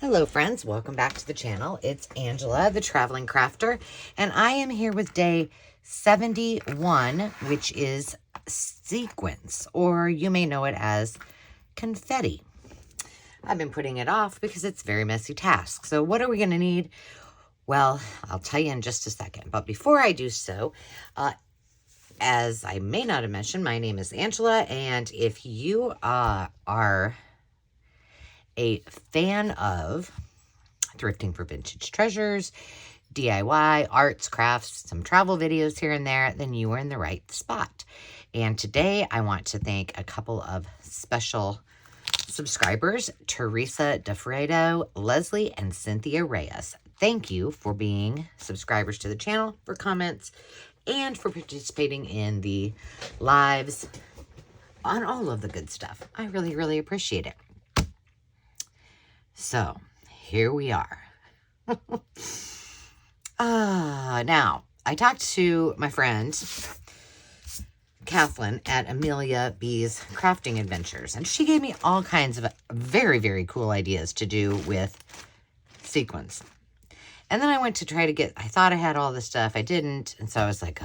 Hello friends, welcome back to the channel. It's Angela, the Traveling Crafter, and I am here with day 71, which is sequins, or you may know it as confetti. I've been putting it off because it's a very messy task. So what are we going to need? Well, I'll tell you in just a second. But before I do so, as I may not have mentioned, my name is Angela, and if you are a fan of thrifting for vintage treasures, DIY, arts, crafts, some travel videos here and there, then you are in the right spot. And today I want to thank a couple of special subscribers, Teresa DeFredo, Leslie, and Cynthia Reyes. Thank you for being subscribers to the channel, for comments, and for participating in the lives on all of the good stuff. I really, really appreciate it. So, here we are. Now, I talked to my friend, Kathleen, at Amelia B's Crafting Adventures, and she gave me all kinds of very, very cool ideas to do with sequins. And then I went to try to get, I thought I had all this stuff. I didn't, and so I was like,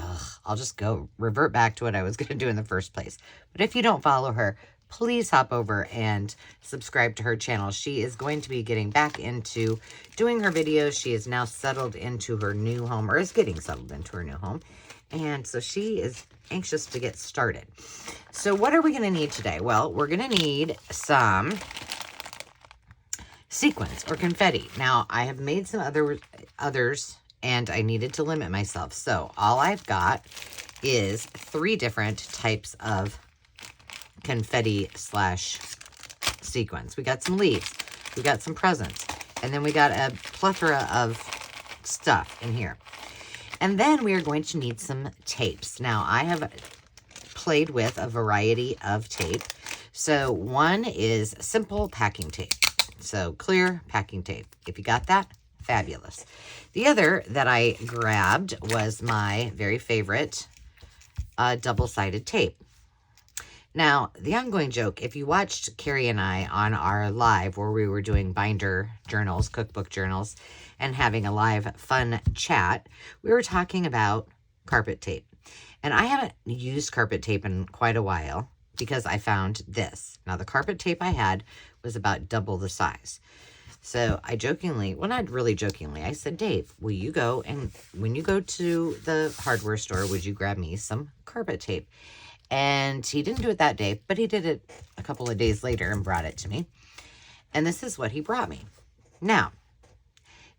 I'll just revert back to what I was going to do in the first place. But if you don't follow her, please hop over and subscribe to her channel. She is going to be getting back into doing her videos. She is now settled into her new home, or is getting settled into her new home. And so she is anxious to get started. So what are we going to need today? Well, we're going to need some sequins or confetti. Now, I have made some others, and I needed to limit myself. So all I've got is 3 different types of confetti slash sequins. We got some leaves, we got some presents, and then we got a plethora of stuff in here. And then we are going to need some tapes. Now, I have played with a variety of tape. So one is simple packing tape. So clear packing tape. If you got that, fabulous. The other that I grabbed was my very favorite double-sided tape. Now, the ongoing joke, if you watched Carrie and I on our live where we were doing binder journals, cookbook journals, and having a live fun chat, we were talking about carpet tape. And I haven't used carpet tape in quite a while because I found this. Now, the carpet tape I had was about double the size. So I jokingly, well, not really jokingly, I said, Dave, will you go, and when you go to the hardware store, would you grab me some carpet tape? And he didn't do it that day, but he did it a couple of days later and brought it to me. And this is what he brought me. Now,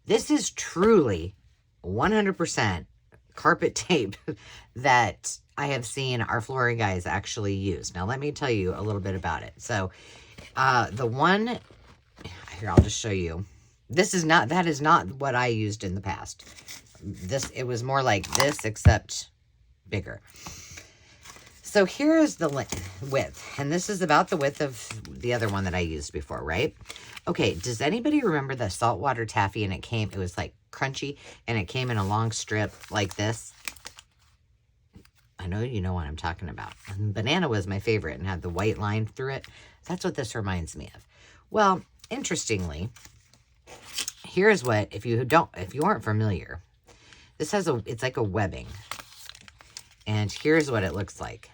this is truly 100% carpet tape that I have seen our flooring guys actually use. Now, let me tell you a little bit about it. So, the one, here, I'll just show you. That is not what I used in the past. It was more like this, except bigger. So here is the width, and this is about the width of the other one that I used before, right? Okay, does anybody remember the saltwater taffy, and it was like crunchy, and it came in a long strip like this? I know you know what I'm talking about. And banana was my favorite and had the white line through it. That's what this reminds me of. Well, interestingly, here's what, if you aren't familiar, this has it's like a webbing. And here's what it looks like.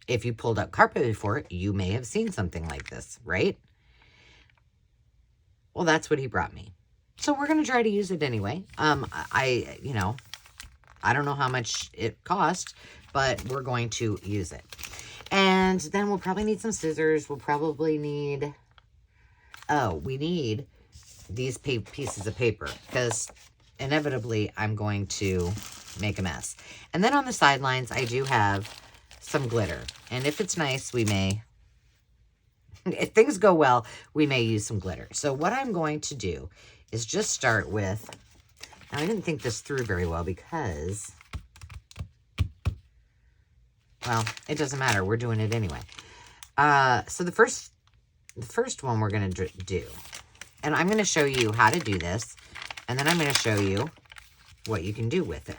If you pulled up carpet before, you may have seen something like this, right? Well, that's what he brought me. So we're going to try to use it anyway. I don't know how much it cost, but we're going to use it. And then we'll probably need some scissors. We'll probably need, we need these pieces of paper because inevitably I'm going to make a mess. And then on the sidelines, I do have some glitter. And if it's nice, we may, if things go well, we may use some glitter. So what I'm going to do is just start with, now I didn't think this through very well because, well, it doesn't matter. We're doing it anyway. So the first one we're going to do, and I'm going to show you how to do this, and then I'm going to show you what you can do with it,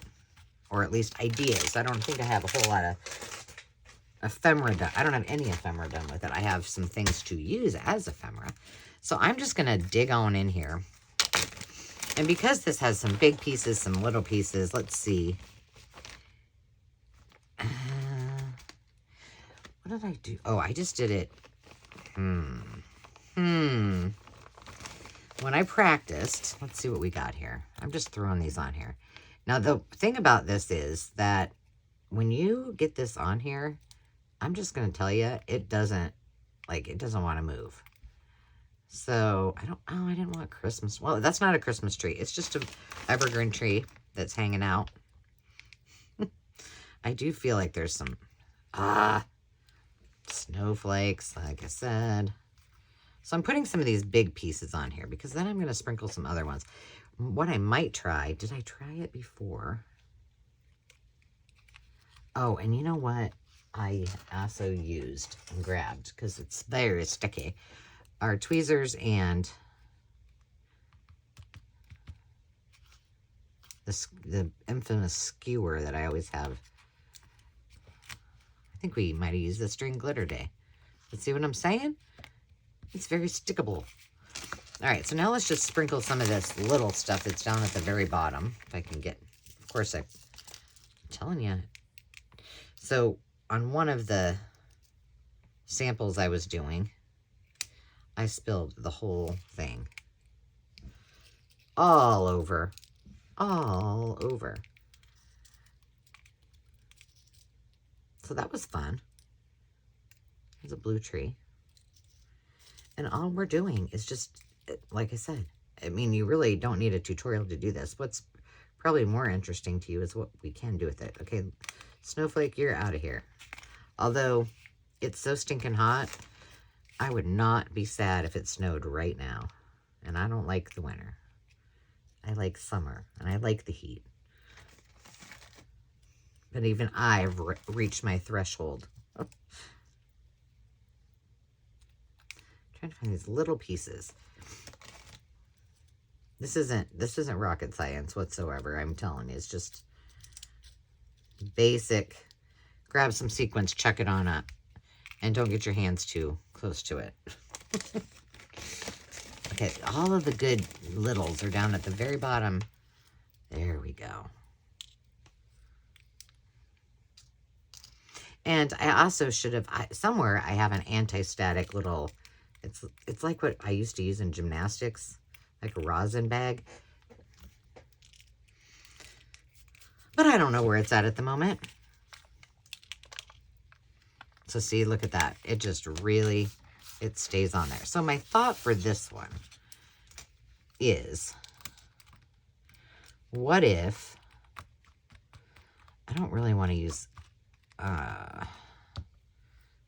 or at least ideas. I don't think I have a whole lot of ephemera done. I don't have any ephemera done with it. I have some things to use as ephemera. So I'm just going to dig on in here. And because this has some big pieces, some little pieces, let's see. What did I do? Oh, I just did it. When I practiced, let's see what we got here. I'm just throwing these on here. Now, the thing about this is that when you get this on here, I'm just going to tell you, it doesn't want to move. So, I didn't want Christmas. Well, that's not a Christmas tree. It's just an evergreen tree that's hanging out. I do feel like there's some, snowflakes, like I said. So I'm putting some of these big pieces on here because then I'm going to sprinkle some other ones. What I might try, did I try it before? Oh, and you know what I also used and grabbed because it's very sticky are tweezers and the infamous skewer that I always have. I think we might have used this during glitter day. Let's see what I'm saying? It's very stickable. All right, so now let's just sprinkle some of this little stuff that's down at the very bottom. If I can get, of course, I'm telling you. So on one of the samples I was doing, I spilled the whole thing. All over. All over. So that was fun. There's a blue tree. And all we're doing is just, like I said, I mean, you really don't need a tutorial to do this. What's probably more interesting to you is what we can do with it. Okay, Snowflake, you're out of here. Although it's so stinking hot, I would not be sad if it snowed right now. And I don't like the winter. I like summer, and I like the heat. But even I've reached my threshold. Trying to find these little pieces. This isn't rocket science whatsoever. I'm telling you, it's just basic. Grab some sequins, chuck it on up, and don't get your hands too close to it. Okay, all of the good littles are down at the very bottom. There we go. And I also should have, somewhere I have an anti-static little, it's like what I used to use in gymnastics, like a rosin bag. But I don't know where it's at the moment. So see, look at that. It just really, it stays on there. So my thought for this one is, what if, I don't really want to use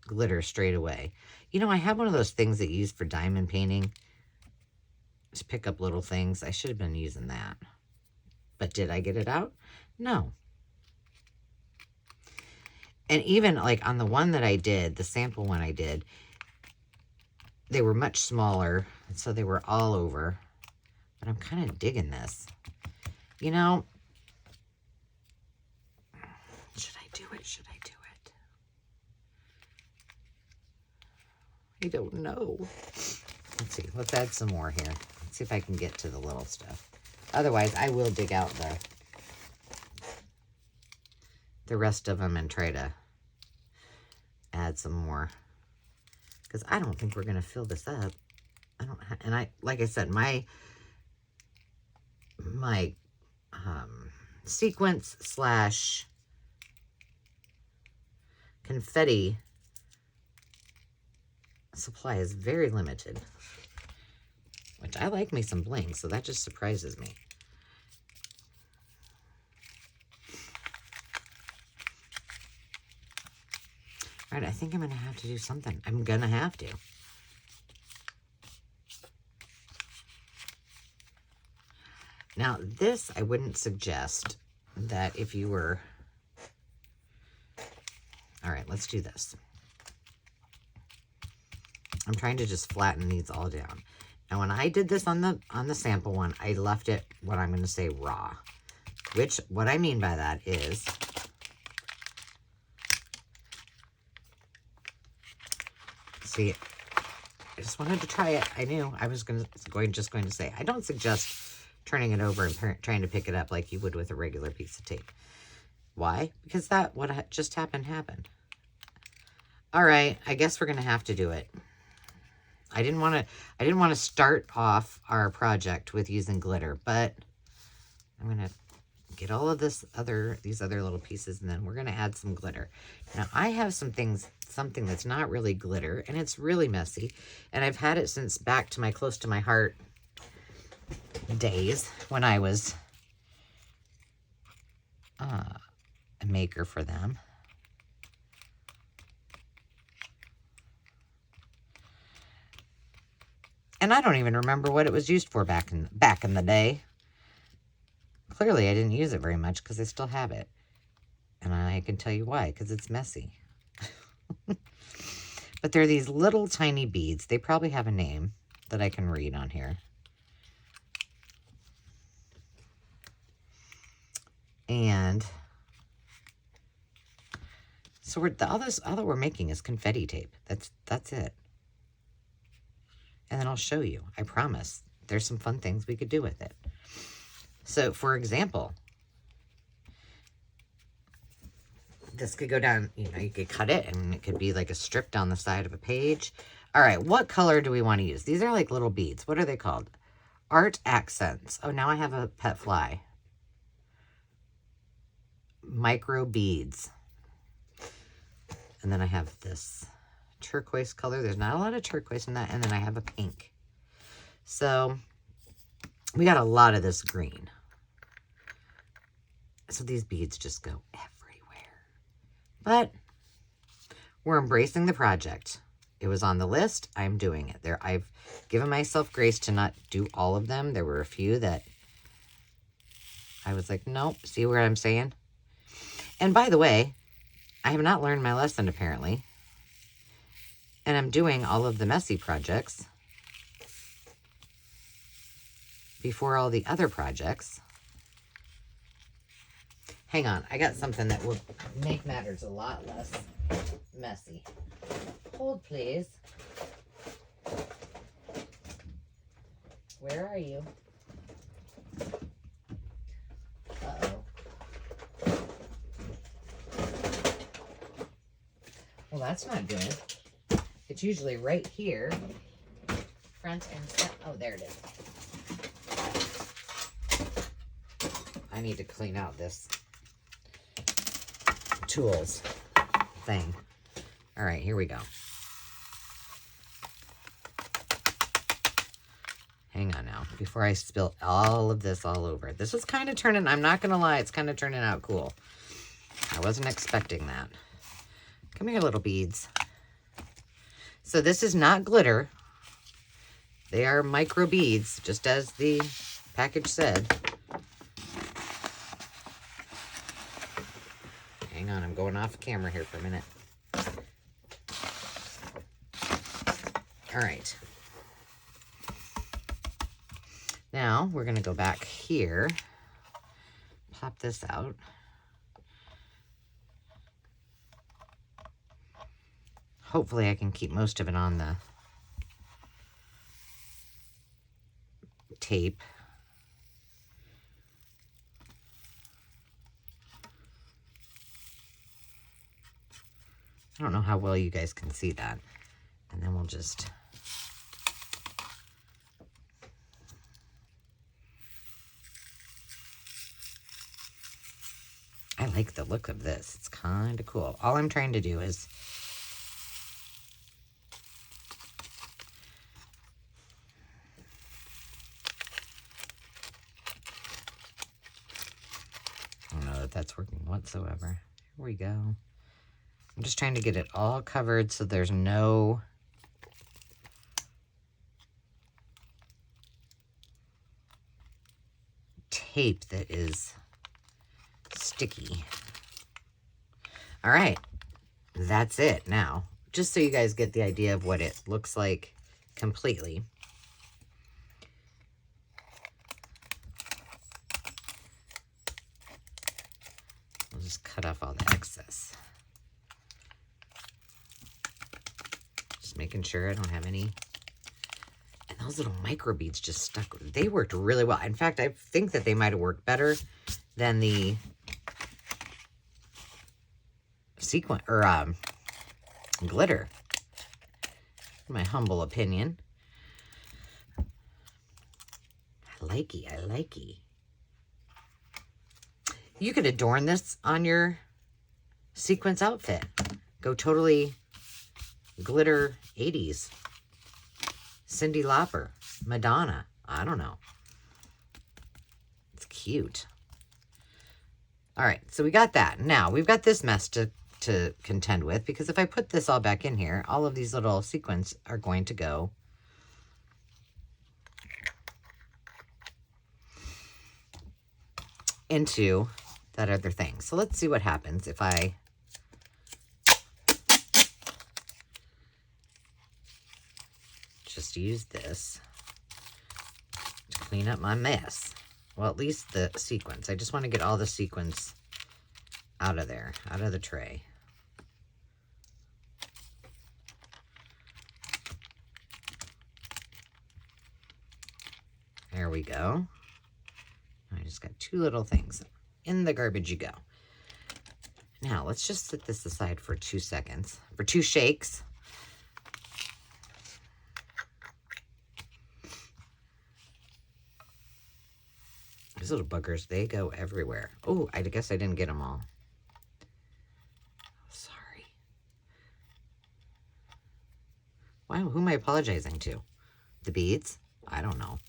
glitter straight away. You know, I have one of those things that you use for diamond painting to pick up little things. I should have been using that. But did I get it out? No. And even like on the one that I did, the sample one I did, they were much smaller, and so they were all over. But I'm kind of digging this. You know, should I do it? Should I do it? I don't know. Let's see. Let's add some more here. Let's see if I can get to the little stuff. Otherwise, I will dig out the rest of them and try to add some more. Because I don't think we're going to fill this up. Like I said, my sequence / confetti supply is very limited, which I like me some bling, so that just surprises me. All right, I think I'm going to have to do something. I'm going to have to. Now, this, I wouldn't suggest that if you were... All right, let's do this. I'm trying to just flatten these all down. Now, when I did this on the sample one, I left it, what I'm going to say, raw. Which, what I mean by that is... See, I just wanted to try it. I knew I was just going to say, I don't suggest turning it over and trying to pick it up like you would with a regular piece of tape. Why? Because that what just happened. All right, I guess we're gonna have to do it. I didn't want to start off our project with using glitter, but I'm gonna get all of these other little pieces, and then we're gonna add some glitter. Now I have something that's not really glitter, and it's really messy, and I've had it since back to my close to my heart days when I was a maker for them. And I don't even remember what it was used for back in the day. Clearly, I didn't use it very much because I still have it. And I can tell you why, because it's messy. But they're these little tiny beads. They probably have a name that I can read on here. And so all that we're making is confetti tape. That's it. And then I'll show you. I promise. There's some fun things we could do with it. So, for example, this could go down, you could cut it and it could be like a strip down the side of a page. All right, what color do we want to use? These are like little beads. What are they called? Art accents. Oh, now I have a pet fly. Micro beads. And then I have this turquoise color. There's not a lot of turquoise in that. And then I have a pink. So we got a lot of this green. So these beads just go everywhere. But we're embracing the project. It was on the list. I'm doing it. I've given myself grace to not do all of them. There were a few that I was like, nope. See what I'm saying? And by the way, I have not learned my lesson apparently. And I'm doing all of the messy projects before all the other projects. Hang on, I got something that will make matters a lot less messy. Hold, please. Where are you? Uh-oh. Well, that's not good. It's usually right here. Front and center. Oh, there it is. I need to clean out this tools thing. All right, here we go. Hang on now, before I spill all of this all over. This is kind of turning, I'm not going to lie, it's kind of turning out cool. I wasn't expecting that. Come here, little beads. So this is not glitter. They are micro beads, just as the package said. Hang on, I'm going off camera here for a minute. All right. Now, we're going to go back here. Pop this out. Hopefully I can keep most of it on the tape. I don't know how well you guys can see that. And then we'll just... I like the look of this. It's kind of cool. All I'm trying to do is... I don't know that that's working whatsoever. Here we go. I'm just trying to get it all covered so there's no tape that is sticky. All right, that's it now. Just so you guys get the idea of what it looks like completely. I'll just cut off all the excess. Just making sure I don't have any those little micro beads just stuck. They worked really well. In fact, I think that they might have worked better than the sequin or glitter. In my humble opinion. I likey. You could adorn this on your sequins outfit. Go totally glitter 80s. Cyndi Lauper, Madonna. I don't know. It's cute. All right, so we got that. Now, we've got this mess to contend with, because if I put this all back in here, all of these little sequins are going to go into that other thing. So let's see what happens if I just use this to clean up my mess. Well, at least the sequins. I just want to get all the sequins out of there, out of the tray. There we go. I just got two little things. In the garbage you go. Now, let's just set this aside for 2 seconds. For 2 shakes. These little buggers, they go everywhere. Oh, I guess I didn't get them all. Sorry. Wow, who am I apologizing to? The beads? I don't know.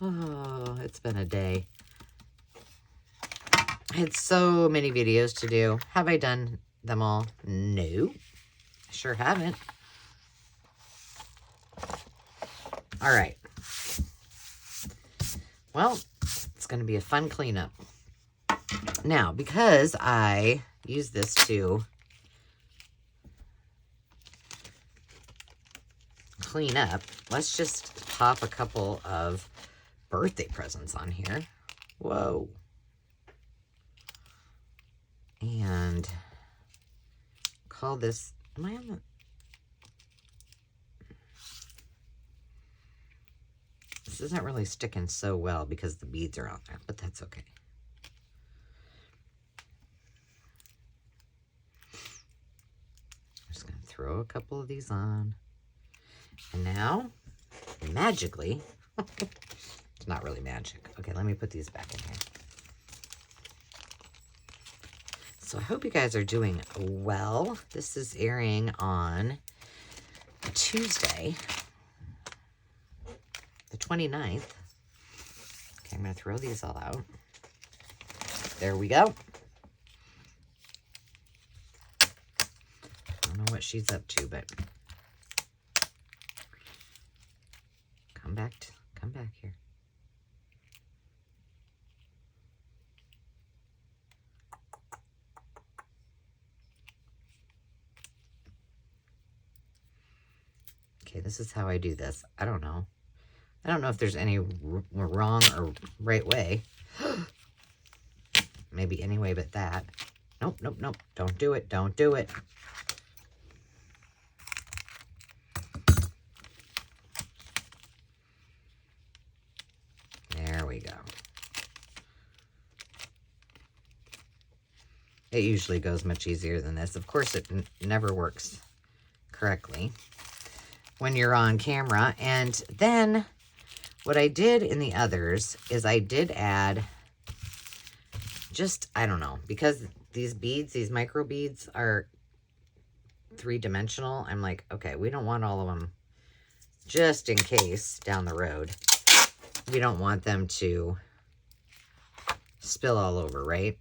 Oh, it's been a day. I had so many videos to do. Have I done them all? No. I sure haven't. All right. Well, it's going to be a fun cleanup. Now, because I use this to clean up, let's just pop a couple of birthday presents on here. Whoa. And call this, am I on the, this isn't really sticking so well because the beads are on there, but that's okay. I'm just going to throw a couple of these on. And now, magically, it's not really magic. Okay, let me put these back in here. So I hope you guys are doing well. This is airing on Tuesday, the 29th. Okay, I'm going to throw these all out. There we go. I don't know what she's up to, but come back here. Okay, this is how I do this. I don't know. I don't know if there's any wrong or right way. Maybe any way but that. Nope. Don't do it. Don't do it. There we go. It usually goes much easier than this. Of course, it never works correctly when you're on camera. And then what I did in the others is I did add just, I don't know, because these beads, these micro beads are 3-dimensional. I'm like, okay, we don't want all of them just in case down the road. We don't want them to spill all over, right?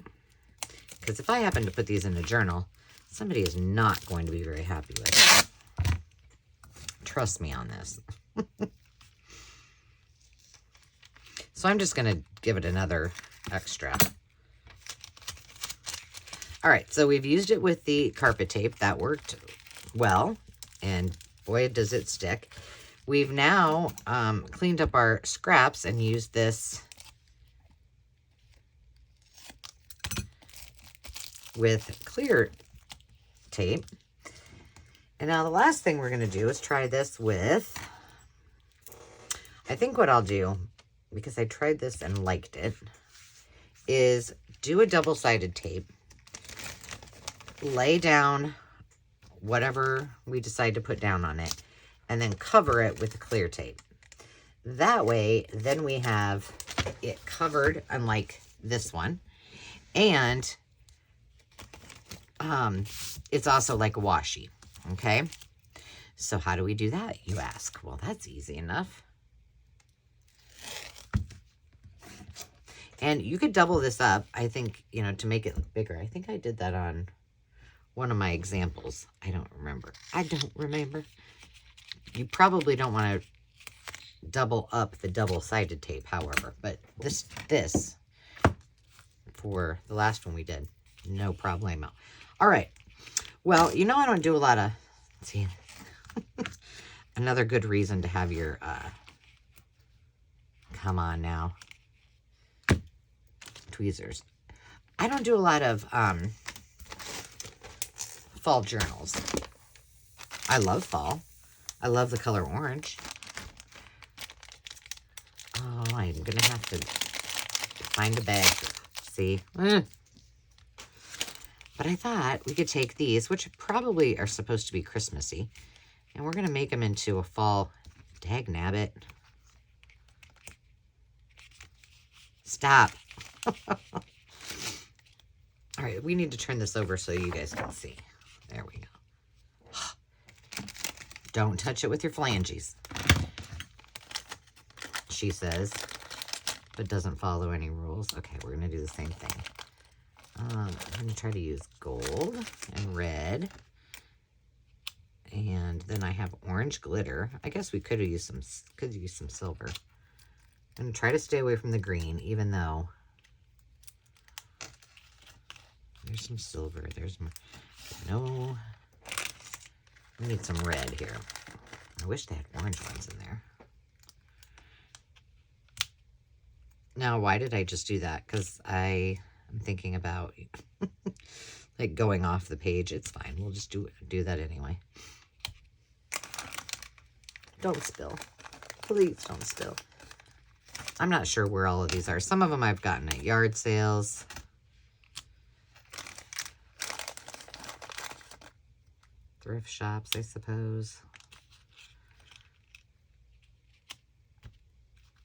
Because if I happen to put these in a journal, somebody is not going to be very happy with it. Trust me on this. So I'm just going to give it another extra. All right, so we've used it with the carpet tape. That worked well, and boy, does it stick. We've now cleaned up our scraps and used this with clear tape. And now the last thing we're going to do is try this with, I think what I'll do, because I tried this and liked it, is do a double-sided tape, lay down whatever we decide to put down on it, and then cover it with a clear tape. That way, then we have it covered, unlike this one, and it's also like a washi, okay? So how do we do that, you ask? Well, that's easy enough. And you could double this up, I think, you know, to make it look bigger. I think I did that on one of my examples. I don't remember. You probably don't want to double up the double-sided tape, however. But this, for the last one we did, no problemo. All right. Well, you know I don't do a lot of, see, another good reason to have your, come on now, tweezers. I don't do a lot of fall journals. I love fall. I love the color orange. Oh, I'm going to have to find a bag. See? But I thought we could take these, which probably are supposed to be Christmassy, and we're going to make them into a fall. Dagnabbit. Stop. All right, we need to turn this over so you guys can see. There we go. Don't touch it with your flanges, she says, but doesn't follow any rules. Okay, we're going to do the same thing. I'm going to try to use gold and red. And then I have orange glitter. I guess we could use some silver. I'm going to try to stay away from the green, even though there's some silver. There's no. We need some red here. I wish they had orange ones in there. Now, why did I just do that? Because I'm thinking about like going off the page. It's fine. We'll just do that anyway. Don't spill. Please don't spill. I'm not sure where all of these are. Some of them I've gotten at yard sales. Thrift shops, I suppose.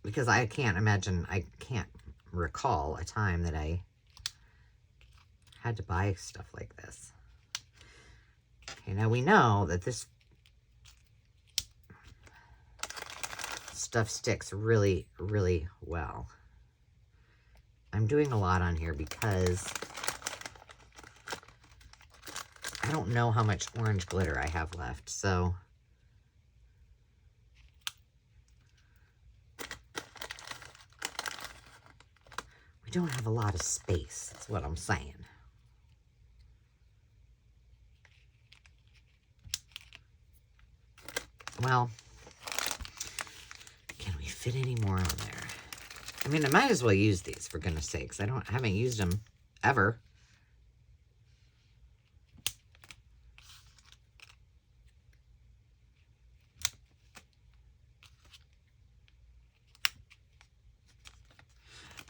Because I can't recall a time that I had to buy stuff like this. Okay, now we know that this stuff sticks really, really well. I'm doing a lot on here because I don't know how much orange glitter I have left, so we don't have a lot of space, that's what I'm saying. Well, can we fit any more on there? I mean, I might as well use these, for goodness sakes. I haven't used them ever.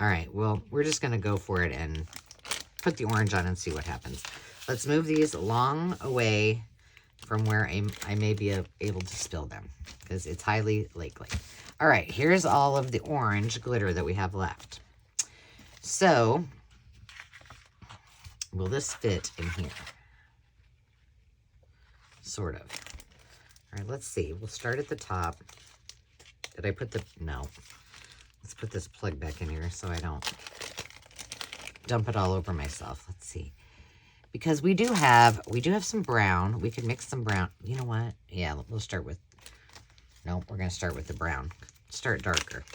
All right, well, we're just going to go for it and put the orange on and see what happens. Let's move these long away from where I may be able to spill them, because it's highly likely. All right, here's all of the orange glitter that we have left. So, will this fit in here? Sort of. All right, let's see. We'll start at the top. Did I put the... No. Let's put this plug back in here so I don't dump it all over myself. Let's see. Because we do have some brown. We could mix some brown. You know what? Yeah, we'll start with... No, we're going to start with the brown. Start darker.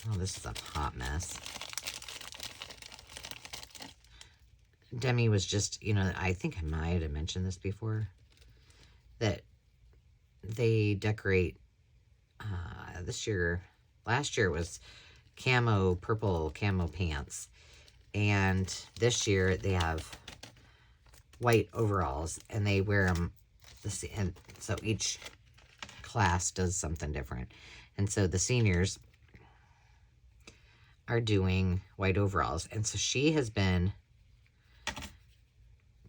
Oh, this is a hot mess. Demi was just, you know, I think I might have mentioned this before, that they decorate this year. Last year it was purple camo pants. And this year they have white overalls, and they wear them And so each class does something different. And so the seniors are doing white overalls. And so she has been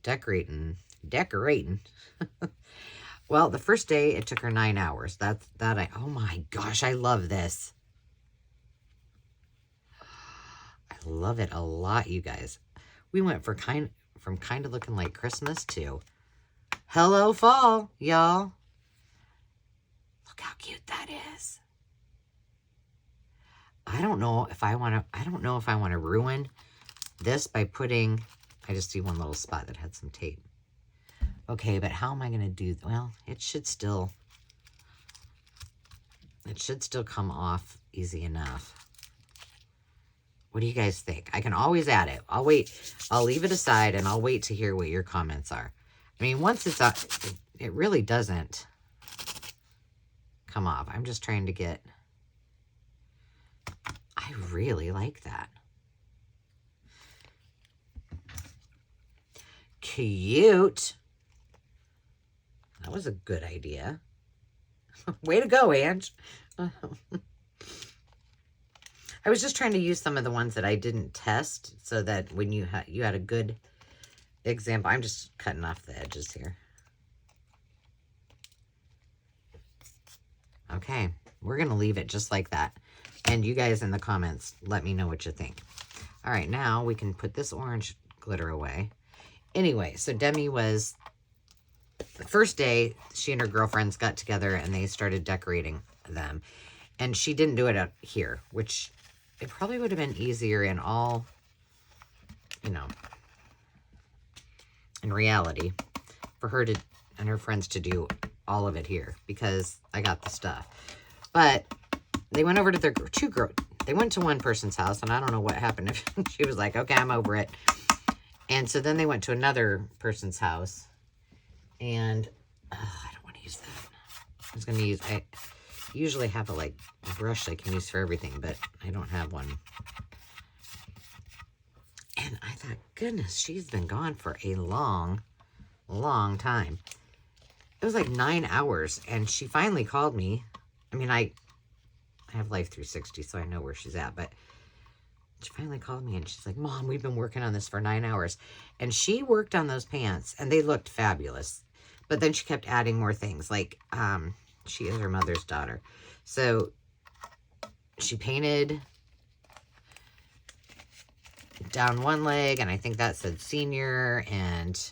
decorating. Well, the first day it took her 9 hours. Oh my gosh, I love this. I love it a lot, you guys. We went from kind of looking like Christmas to hello fall, y'all. Look how cute that is. I don't know if I want to ruin this by putting, I just see one little spot that had some tape. Okay, but how am I going to do, well, it should still come off easy enough. What do you guys think? I can always add it. I'll wait. I'll leave it aside and I'll wait to hear what your comments are. I mean, once it's up, it really doesn't come off. I'm just trying to get, I really like that. Cute. That was a good idea. Way to go, Ange. I was just trying to use some of the ones that I didn't test so that when you had a good example. I'm just cutting off the edges here. Okay, we're going to leave it just like that. And you guys in the comments, let me know what you think. All right, now we can put this orange glitter away. Anyway, so Demi was, the first day, she and her girlfriends got together and they started decorating them. And she didn't do it out here, which it probably would have been easier in all, you know, in reality, for her to and her friends to do all of it here because I got the stuff. But they went over to their they went to one person's house, and I don't know what happened. If she was like, okay, I'm over it. And so then they went to another person's house, and I don't want to use that. I was going to use, I usually have a brush I can use for everything, but I don't have one. And I thought, goodness, she's been gone for a long, long time. It was like 9 hours, and she finally called me. I mean, I have Life 360, so I know where she's at, but she finally called me, and she's like, Mom, we've been working on this for 9 hours. And she worked on those pants, and they looked fabulous. But then she kept adding more things, like she is her mother's daughter. So she painted down one leg, and I think that said senior, and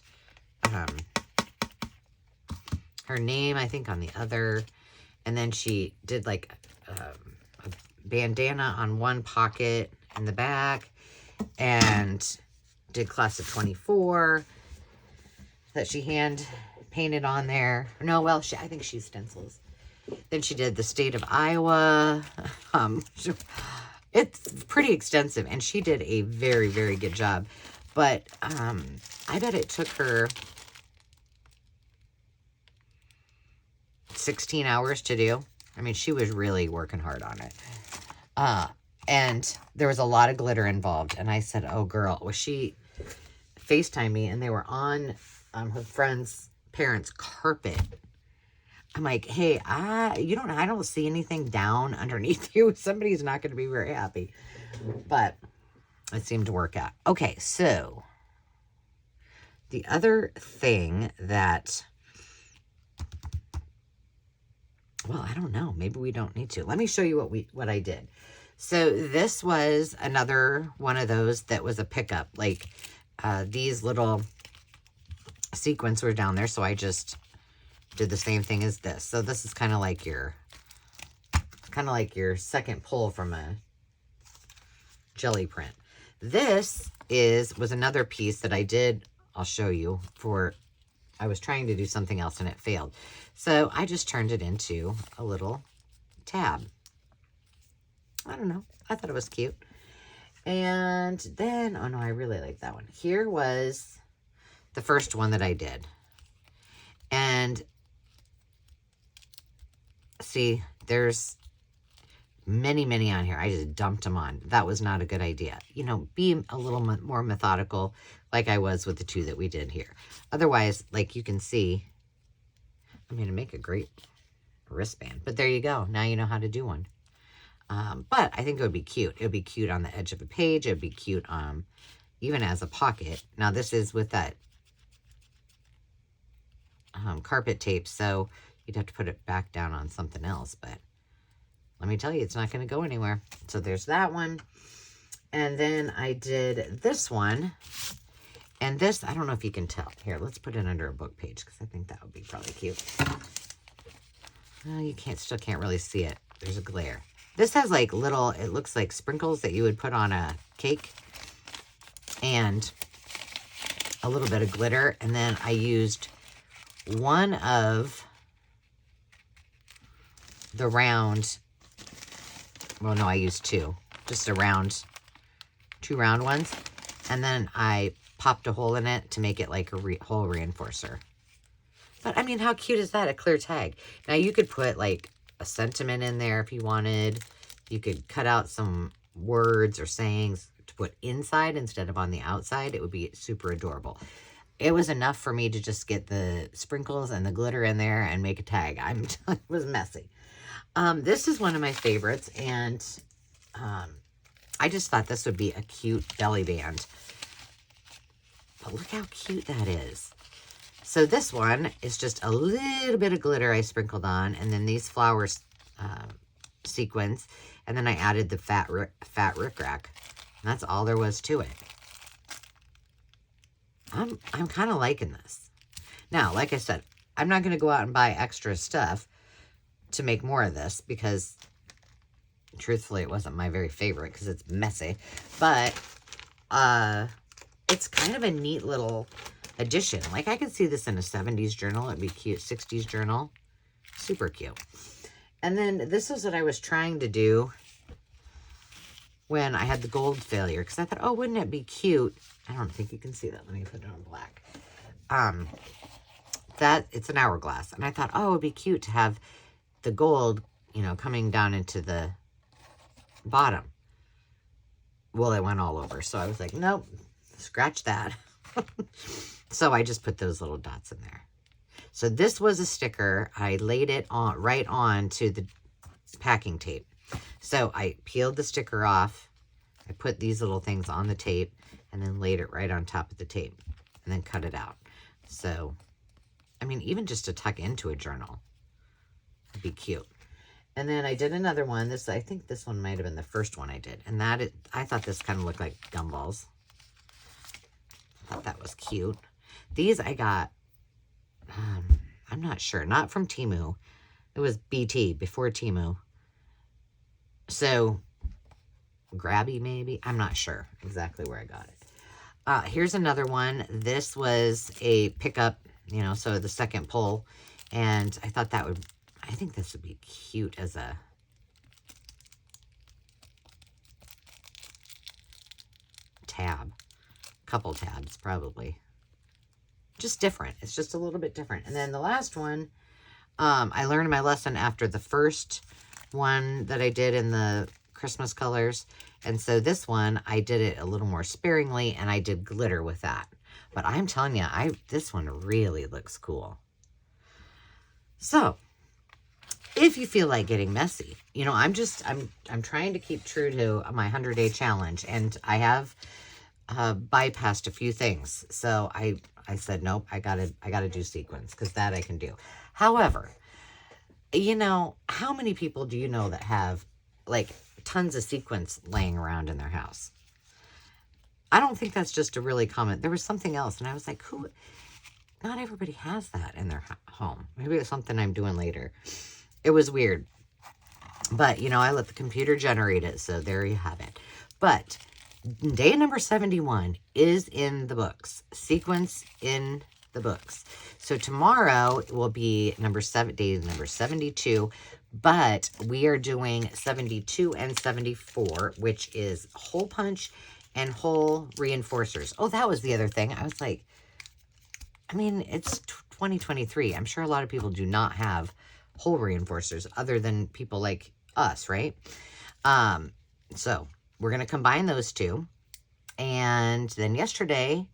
her name, I think, on the other. And then she did like a bandana on one pocket in the back, and did class of 24 that she hand painted on there. No, well, I think she stencils. Then she did the state of Iowa. It's pretty extensive, and she did a very, very good job. But I bet it took her 16 hours to do. I mean, she was really working hard on it. And there was a lot of glitter involved. And I said, oh, girl. Well, she FaceTimed me, and they were on her friend's parents' carpet. I'm like, hey, I don't see anything down underneath you. Somebody's not going to be very happy. But it seemed to work out. Okay, so the other thing that, well, I don't know. Maybe we don't need to. Let me show you what I did. So this was another one of those that was a pickup. Like these little sequins were down there, so I just did the same thing as this. So this is kind of like your second pull from a jelly print. This was another piece that I did, I'll show you, I was trying to do something else and it failed. So I just turned it into a little tab. I don't know. I thought it was cute. And then, oh no, I really like that one. Here was the first one that I did. And see, there's many, many on here. I just dumped them on. That was not a good idea. You know, be a little more methodical like I was with the two that we did here. Otherwise, like you can see, I mean, it'd make a great wristband. But there you go. Now you know how to do one. But I think it would be cute. It would be cute on the edge of a page. It would be cute even as a pocket. Now, this is with that carpet tape, so you'd have to put it back down on something else. But let me tell you, it's not going to go anywhere. So there's that one. And then I did this one. And this, I don't know if you can tell. Here, let's put it under a book page because I think that would be probably cute. You still can't really see it. There's a glare. This has like little, it looks like sprinkles that you would put on a cake. And a little bit of glitter. And then I used one of the round, well, no, I used two. Just two round ones. And then I popped a hole in it to make it like a hole reinforcer. But, I mean, how cute is that? A clear tag. Now, you could put, like, a sentiment in there if you wanted. You could cut out some words or sayings to put inside instead of on the outside. It would be super adorable. It was enough for me to just get the sprinkles and the glitter in there and make a tag. It was messy. This is one of my favorites, and I just thought this would be a cute belly band. But look how cute that is. So this one is just a little bit of glitter I sprinkled on, and then these flowers sequins, and then I added the fat rickrack. And that's all there was to it. I'm kind of liking this. Now, like I said, I'm not going to go out and buy extra stuff to make more of this because, truthfully, it wasn't my very favorite because it's messy. But it's kind of a neat little addition. Like, I could see this in a 70s journal. It'd be cute. 60s journal. Super cute. And then this is what I was trying to do when I had the gold failure. Because I thought, oh, wouldn't it be cute? I don't think you can see that. Let me put it on black. That it's an hourglass. And I thought, oh, it would be cute to have the gold, coming down into the bottom. Well, it went all over. So I was like, nope, scratch that. So I just put those little dots in there. So this was a sticker. I laid it on right on to the packing tape. So I peeled the sticker off. I put these little things on the tape and then laid it right on top of the tape and then cut it out. So, I mean, even just to tuck into a journal would be cute. And then I did another one. I think this one might have been the first one I did. And I thought this kind of looked like gumballs. I thought that was cute. These I got, I'm not sure, not from Temu. It was BT, before Temu. So, Grabby maybe? I'm not sure exactly where I got it. Here's another one. This was a pickup, so the second pull. And I thought I think this would be cute as a tab. Couple tabs, probably. Just different. It's just a little bit different. And then the last one, I learned my lesson after the first one that I did in the Christmas colors. And so this one, I did it a little more sparingly, and I did glitter with that. But I'm telling you, this one really looks cool. So, if you feel like getting messy, I'm trying to keep true to my 100-day challenge, and I have bypassed a few things. So I said, nope, I gotta do sequins because that I can do. However, how many people do you know that have like tons of sequins laying around in their house? I don't think that's just a really common. There was something else, and I was like, not everybody has that in their home. Maybe it's something I'm doing later. It was weird. But, I let the computer generate it, so there you have it. But day number 71 is in the books. Sequence in the books. So tomorrow will be day number 72. But we are doing 72 and 74, which is hole punch and hole reinforcers. Oh, that was the other thing. I was like, it's 2023. I'm sure a lot of people do not have hole reinforcers other than people like us, right? So we're going to combine those two. And then yesterday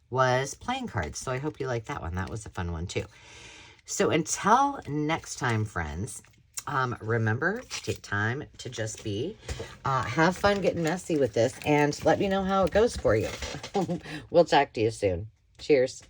was playing cards. So I hope you like that one. That was a fun one too. So until next time, friends, remember to take time to just be. Have fun getting messy with this, and let me know how it goes for you. We'll talk to you soon. Cheers.